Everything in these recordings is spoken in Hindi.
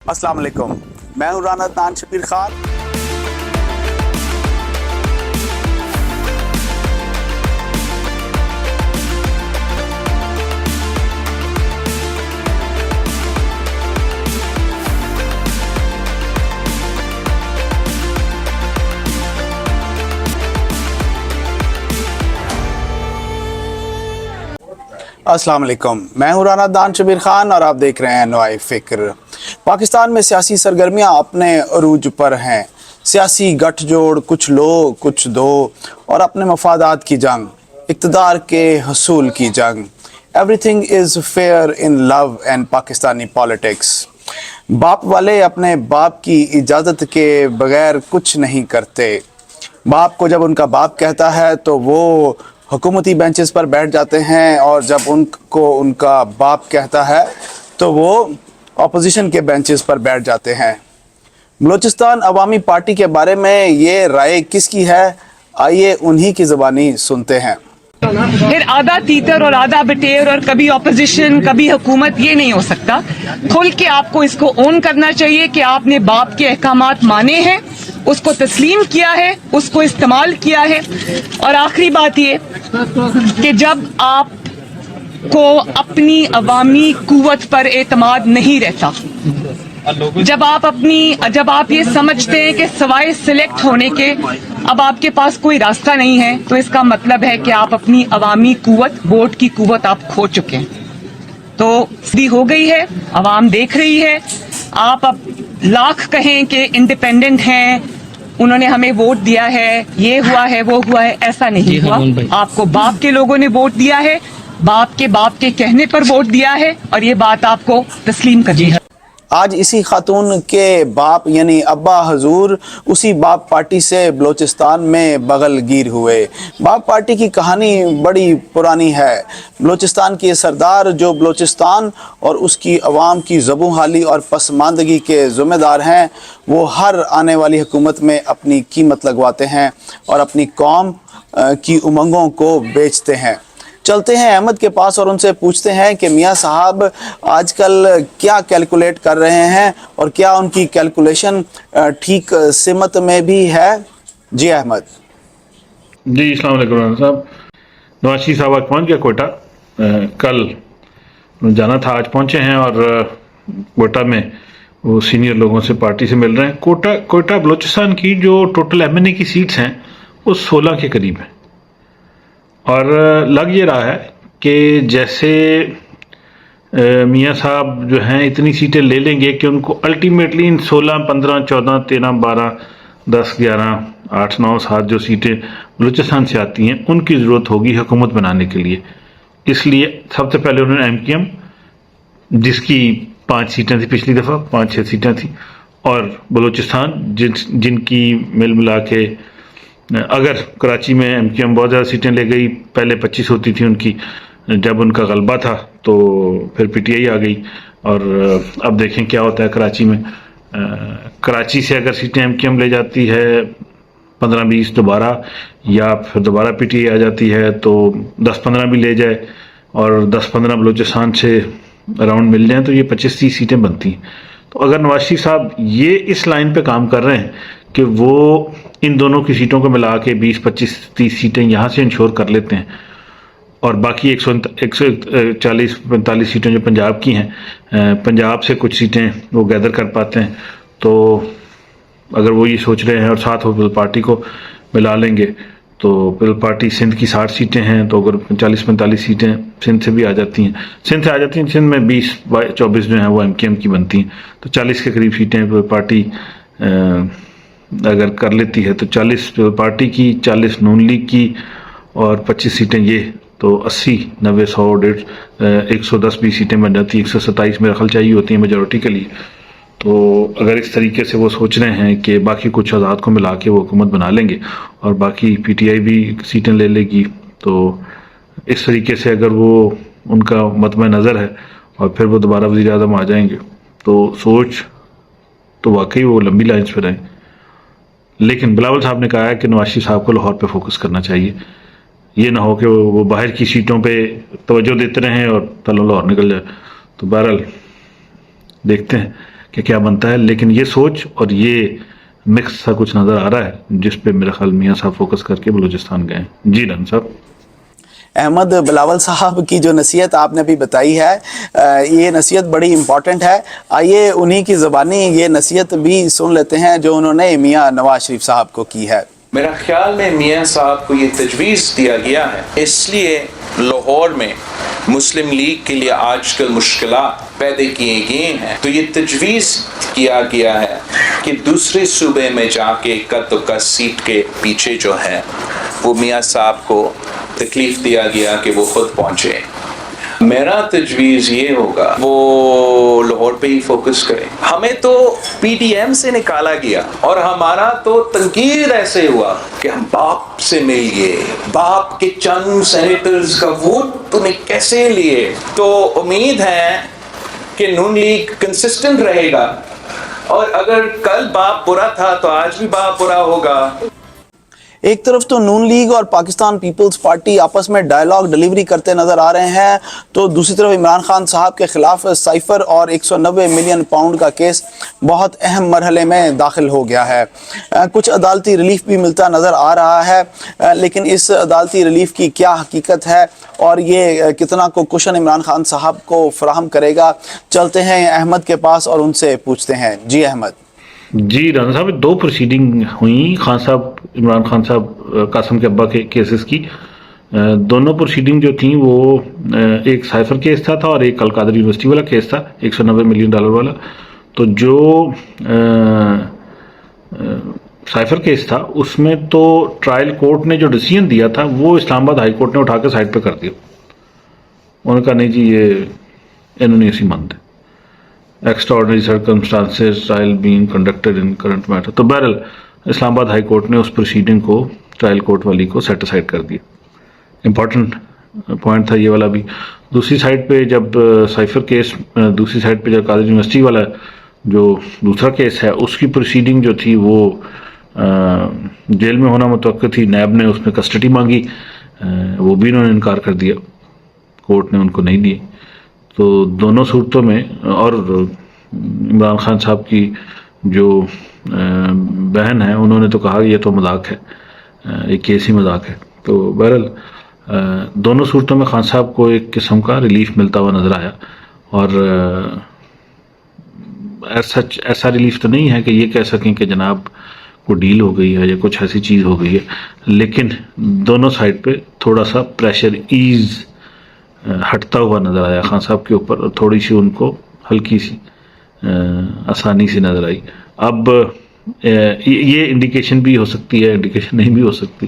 अस्सलाम वालेकुम, मैं हूं राना अदनान शबीर खान। अस्सलाम वालेकुम, मैं हूं राना अदनान शबीर खान और आप देख रहे हैं नवाए फिक्र। पाकिस्तान में सियासी सरगर्मियां अपने अरूज पर हैं। सियासी गठजोड़, कुछ लो कुछ दो और अपने मफादात की जंग, इक़्तिदार के हसूल की जंग। Everything is fair in love and Pakistani politics. बाप वाले अपने बाप की इजाज़त के बगैर कुछ नहीं करते। बाप को जब उनका बाप कहता है तो वो हुकूमती बेंचेस पर बैठ जाते हैं, और जब उनको उनका बाप कहता है तो वो अपोजिशन के बेंचेस पर बैठ जाते हैं। बलूचिस्तान अवामी पार्टी के बारे में ये राय किसकी है, आइए उन्हीं की ज़बानी सुनते हैं। फिर आधा तीतर और आधा बटेर और कभी ऑपोजिशन कभी हुकूमत, ये नहीं हो सकता। खुल के आपको इसको ओन करना चाहिए कि आपने बाप के अहकामात माने हैं, उसको तस्लीम किया है, उसको इस्तेमाल किया है। और आखिरी बात ये कि जब आप को अपनी अवामी कुव्वत पर एतमाद नहीं रहता, जब आप ये समझते हैं कि सवाए सिलेक्ट होने के अब आपके पास कोई रास्ता नहीं है, तो इसका मतलब है कि आप अपनी अवामी कुव्वत, वोट की कुव्वत आप खो चुके हैं। तो सीधी हो गई है, अवाम देख रही है। आप अब लाख कहें कि इंडिपेंडेंट हैं, उन्होंने हमें वोट दिया है, ये हुआ है वो हुआ है, ऐसा नहीं हुआ। आपको बाप के लोगों ने वोट दिया है, बाप के कहने पर वोट दिया है, और ये बात आपको तस्लीम करनी है। आज इसी खातून के बाप यानी अब्बा हजूर उसी बाप पार्टी से बलूचिस्तान में बगलगीर हुए। बाप पार्टी की कहानी बड़ी पुरानी है। बलूचिस्तान के सरदार जो बलूचिस्तान और उसकी अवाम की ज़बूं हाली और पसमानदगी के ज़िम्मेदार हैं, वो हर आने वाली हुकूमत में अपनी कीमत लगवाते हैं और अपनी कौम की उमंगों को बेचते हैं। चलते हैं अहमद के पास और उनसे पूछते हैं कि मियाँ साहब आजकल क्या कैलकुलेट कर रहे हैं और क्या उनकी कैलकुलेशन ठीक सिमत में भी है। जी अहमद। जी अस्सलाम वालेकुम साहब। नवाज शरीफ साहब आज पहुँच गया कोयटा। कल जाना था, आज पहुँचे हैं और कोयटा में वो सीनियर लोगों से पार्टी से मिल रहे हैं। कोयटा बलूचिस्तान की जो टोटल MNA की सीट्स हैं वो 16 के करीब हैं, और लग ये रहा है कि जैसे मियाँ साहब जो हैं इतनी सीटें ले लेंगे कि उनको अल्टीमेटली इन 16, 15, 14, 13, 12, 10, 11, 8, 9, 7 जो सीटें बलूचिस्तान से आती हैं उनकी ज़रूरत होगी हुकूमत बनाने के लिए। इसलिए सबसे पहले उन्होंने MQM, जिसकी 5 सीटें थी पिछली दफ़ा, 5-6 सीटें थी, और बलूचिस्तान जिनकी मिल मिला के अगर कराची में MQM बहुत ज़्यादा सीटें ले गई, पहले 25 होती थी उनकी, जब उनका गलबा था तो फिर PTI आ गई, और अब देखें क्या होता है कराची में। कराची से अगर सीटें MQM ले जाती है 15-20 दोबारा, या फिर दोबारा PTI आ जाती है तो 10-15 भी ले जाए और 10-15 बलूचिस्तान से अराउंड मिल जाए तो ये 25-30 सीटें बनती हैं। तो अगर नवाज शरीफ साहब ये इस लाइन पे काम कर रहे हैं कि वो इन दोनों की सीटों को मिला के 20, 25, 30 सीटें यहाँ से इंश्योर कर लेते हैं, और बाकी 140-45 सीटें जो पंजाब की हैं, पंजाब से कुछ सीटें वो गैदर कर पाते हैं, तो अगर वो ये सोच रहे हैं और साथ वो पीपल पार्टी को मिला लेंगे तो पीपल पार्टी सिंध की 60 सीटें हैं, तो अगर 40-45 सीटें सिंध से भी आ जाती हैं, सिंध से आ जाती हैं, सिंध में 20-24 जो हैं वो MQM की बनती हैं, तो 40 के करीब सीटें पीपल पार्टी अगर कर लेती है तो 40 पीपल पार्टी की, 40 नून लीग की और 25 सीटें ये, तो 80, 90, 100, 110-120 सीटें बन जाती हैं। 127 मेरा ख्याल चाहिए होती हैं मेजॉरिटी के लिए। तो अगर इस तरीके से वो सोच रहे हैं कि बाकी कुछ आज़ाद को मिला के वो हुकूमत बना लेंगे और बाकी PTI भी सीटें ले लेगी, तो इस तरीके से अगर वो उनका मतम नज़र है और फिर वो दोबारा वज़ीर आज़म आ जाएंगे, तो सोच तो वाकई वो लंबी लाइन्स पर हैं। लेकिन बिलावल साहब ने कहा है कि नवाज शरीफ साहब को लाहौर पे फोकस करना चाहिए, ये ना हो कि वो बाहर की सीटों पे तवज्जो देते रहें और तलो लाहौर निकल जाए। तो बहरहाल देखते हैं कि क्या बनता है, लेकिन ये सोच और ये मिक्स सा कुछ नज़र आ रहा है जिस पे मेरा ख्याल मियाँ साहब फोकस करके बलूचिस्तान गए हैं। जी रन साहब। अहमद बिलावल साहब की जो नसीहत आपने अभी बताई है, ये नसीहत बड़ी इम्पॉर्टेंट है। आइए उन्हीं की ज़बानी ये नसीहत भी सुन लेते हैं जो उन्होंने मियाँ नवाज शरीफ साहब को की है। मेरा ख्याल में मियाँ साहब को ये तजवीज़ दिया गया है, इसलिए लाहौर में मुस्लिम लीग के लिए आजकल मुश्किलात पैदा किए गए हैं। तो ये तजवीज़ किया गया है कि दूसरे सूबे में जाके कद सीट के पीछे जो है वो मियाँ साहब को तकलीफ दिया गया कि वो खुद पहुँचे। मेरा तजवीज़ ये होगा वो लाहौर पे ही फोकस करें। हमें तो पीडीएम से निकाला गया और हमारा तो तंकीद ऐसे हुआ कि हम बाप से मिल गए, बाप के चंद सेनेटर्स का वोट तूने कैसे लिए। तो उम्मीद है कि नून लीग कंसिस्टेंट रहेगा और अगर कल बाप बुरा था तो आज भी बाप बुरा होगा। एक तरफ तो नून लीग और पाकिस्तान पीपल्स पार्टी आपस में डायलॉग डिलीवरी करते नजर आ रहे हैं, तो दूसरी तरफ इमरान खान साहब के खिलाफ साइफर और 190 मिलियन पाउंड का केस बहुत अहम मरहले में दाखिल हो गया है। कुछ अदालती रिलीफ भी मिलता नज़र आ रहा है, लेकिन इस अदालती रिलीफ की क्या हकीकत है और ये कितना को कुशन इमरान खान साहब को फराहम करेगा, चलते हैं अहमद के पास और उनसे पूछते हैं। जी अहमद। जी राना साहब, दो प्रोसीडिंग हुई खान साहब, इमरान खान साहब कासिम के अब्बा के केसेस की। दोनों प्रोसीडिंग जो थी वो एक साइफर केस था और एक अलकादर यूनिवर्सिटी वाला केस था, $190 मिलियन वाला। तो जो साइफर केस था उसमें तो ट्रायल कोर्ट ने जो डिसीजन दिया था वो इस्लामाबाद हाई कोर्ट ने उठा के साइड पे कर दिया। उन्होंने कहा नहीं जी, ये इन्होंने ऐसी मंद है, extraordinary circumstances trial being conducted in current matter. तो बहरहाल इस्लामाबाद हाई कोर्ट ने उस प्रोसीडिंग को ट्रायल कोर्ट वाली को सेट असाइड कर दिया। इंपॉर्टेंट पॉइंट था ये वाला भी। दूसरी साइड पे जब साइफर केस, दूसरी साइड पे जब कादिर यूनिवर्सिटी वाला जो दूसरा केस है उसकी प्रोसीडिंग जो थी वो जेल में होना मुतवक्किल थी। नैब ने उसमें कस्टडी मांगी, वो भी इन्होंने इनकार कर दिया, कोर्ट ने उनको नहीं दी। तो दोनों सूरतों में, और इमरान खान साहब की जो बहन है उन्होंने तो कहा ये तो मजाक है, एक केस ही मजाक है। तो बहरहाल दोनों सूरतों में खान साहब को एक किस्म का रिलीफ मिलता हुआ नजर आया। और ऐसा रिलीफ तो नहीं है कि ये कह सकें कि जनाब को डील हो गई है या कुछ ऐसी चीज़ हो गई है, लेकिन दोनों साइड पे थोड़ा सा प्रेशर ईज हटता हुआ नजर आया खान साहब के ऊपर, और थोड़ी सी उनको हल्की सी आसानी सी नजर आई। अब ये इंडिकेशन भी हो सकती है, इंडिकेशन नहीं भी हो सकती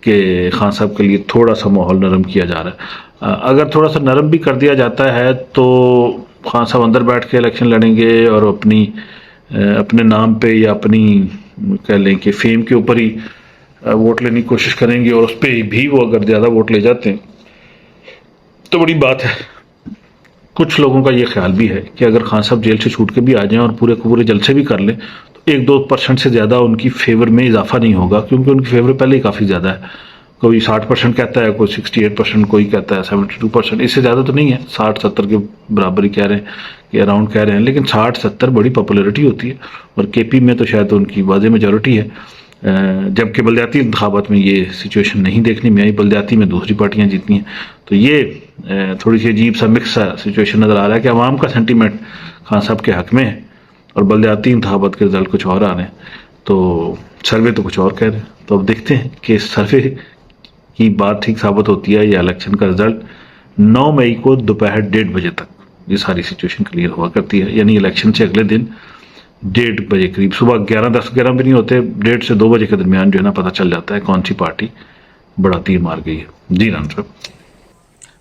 कि खान साहब के लिए थोड़ा सा माहौल नरम किया जा रहा है। अगर थोड़ा सा नरम भी कर दिया जाता है तो खान साहब अंदर बैठ के इलेक्शन लड़ेंगे और अपने नाम पे या अपनी कह लें कि फेम के ऊपर ही वोट लेने की कोशिश करेंगे, और उस पर भी वो अगर ज़्यादा वोट ले जाते हैं तो बड़ी बात है। कुछ लोगों का ये ख्याल भी है कि अगर खान साहब जेल से छूट के भी आ जाएं और पूरे को पूरे जलसे भी कर लें तो 1-2% से ज़्यादा उनकी फेवर में इजाफा नहीं होगा, क्योंकि उनकी फेवर पहले ही काफ़ी ज़्यादा है। कोई 60% कहता है, कोई 68%, कोई कहता है 72%, इससे ज़्यादा तो नहीं है, 60-70 के बराबर ही कह रहे हैं कि अराउंड कह रहे हैं। लेकिन 60-70 बड़ी पॉपुलैरिटी होती है, और केपी में तो शायद उनकी वाज़े मेजॉरिटी है, जबकि बलदियाती इंतखाबात में ये सिचुएशन नहीं देखने में आई। बलदियाती में दूसरी पार्टियां जीती हैं, तो ये थोड़ी सी अजीब सा मिक्स सा सिचुएशन नज़र आ रहा है कि अवाम का सेंटीमेंट खान साहब के हक में है और बलदियाती इंतखाबात के रिजल्ट कुछ और आ रहे हैं, तो सर्वे तो कुछ और कह रहे हैं। तो अब देखते हैं कि सर्वे की बात ठीक साबित होती है या इलेक्शन का रिजल्ट 9 मई को दोपहर 1:30 बजे तक ये सारी सिचुएशन क्लियर हुआ करती है। यानी इलेक्शन से अगले दिन 1:30 बजे करीब, सुबह 11-10-11 भी नहीं होते, 1:30 से 2 बजे के दरमियान जो है ना पता चल जाता है कौन सी पार्टी बड़ा तीर मार गई है। जी राम साहब।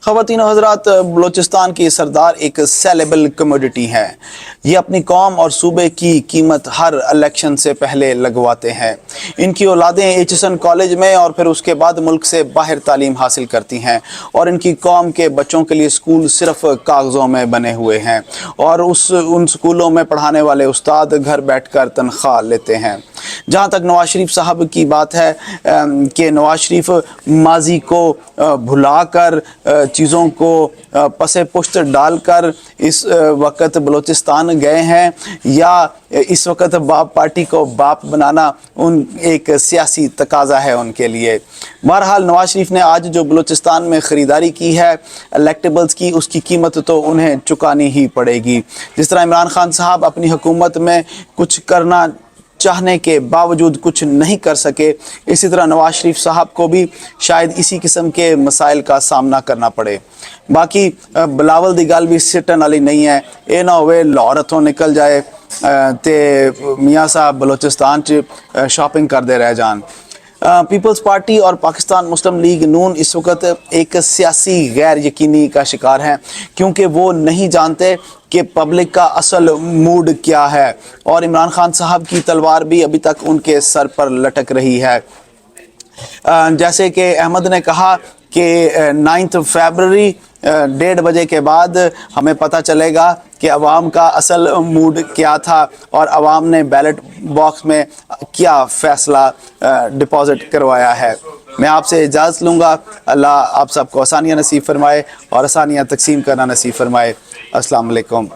ख़वातीन और हज़रात, बलूचिस्तान की सरदार एक सेलेबल कमोडिटी है। ये अपनी कौम और सूबे की कीमत हर इलेक्शन से पहले लगवाते हैं। इनकी औलादें एचएसएन कॉलेज में और फिर उसके बाद मुल्क से बाहर तालीम हासिल करती हैं, और इनकी कौम के बच्चों के लिए स्कूल सिर्फ कागज़ों में बने हुए हैं और उन स्कूलों में पढ़ाने वाले उस्ताद घर बैठ कर तनख्वाह लेते हैं। जहाँ तक नवाज शरीफ साहब की बात है कि नवाज शरीफ माजी को भुलाकर चीज़ों को पसे पुश्त डालकर इस वक्त बलूचिस्तान गए हैं, या इस वक्त बाप पार्टी को बाप बनाना उन एक सियासी तकाजा है उनके लिए। बहरहाल नवाज शरीफ ने आज जो बलूचिस्तान में ख़रीदारी की है इलेक्टेबल्स की, उसकी कीमत तो उन्हें चुकानी ही पड़ेगी। जिस तरह इमरान खान साहब अपनी हुकूमत में कुछ करना चाहने के बावजूद कुछ नहीं कर सके, इसी तरह नवाज शरीफ साहब को भी शायद इसी किस्म के मसाइल का सामना करना पड़े। बाकी बिलावल दी गल भी सिटन वाली नहीं है, ये ना होवे लाहौर हथों निकल जाए ते मियाँ साहब बलूचिस्तान च शॉपिंग करते रह जान। पीपल्स पार्टी और पाकिस्तान मुस्लिम लीग नून इस वक्त एक सियासी गैर यकीनी का शिकार हैं, क्योंकि वो नहीं जानते कि पब्लिक का असल मूड क्या है, और इमरान खान साहब की तलवार भी अभी तक उनके सर पर लटक रही है। जैसे कि अहमद ने कहा कि 9 फरवरी 1:30 बजे के बाद हमें पता चलेगा कि अवाम का असल मूड क्या था और अवाम ने बैलेट बॉक्स में क्या फ़ैसला डिपॉज़िट करवाया है। मैं आपसे इजाज़त लूँगा। अल्लाह आप सबको आसानियाँ नसीब फरमाए और आसानियाँ तकसीम करना नसीब फरमाए। अस्सलाम वालेकुम।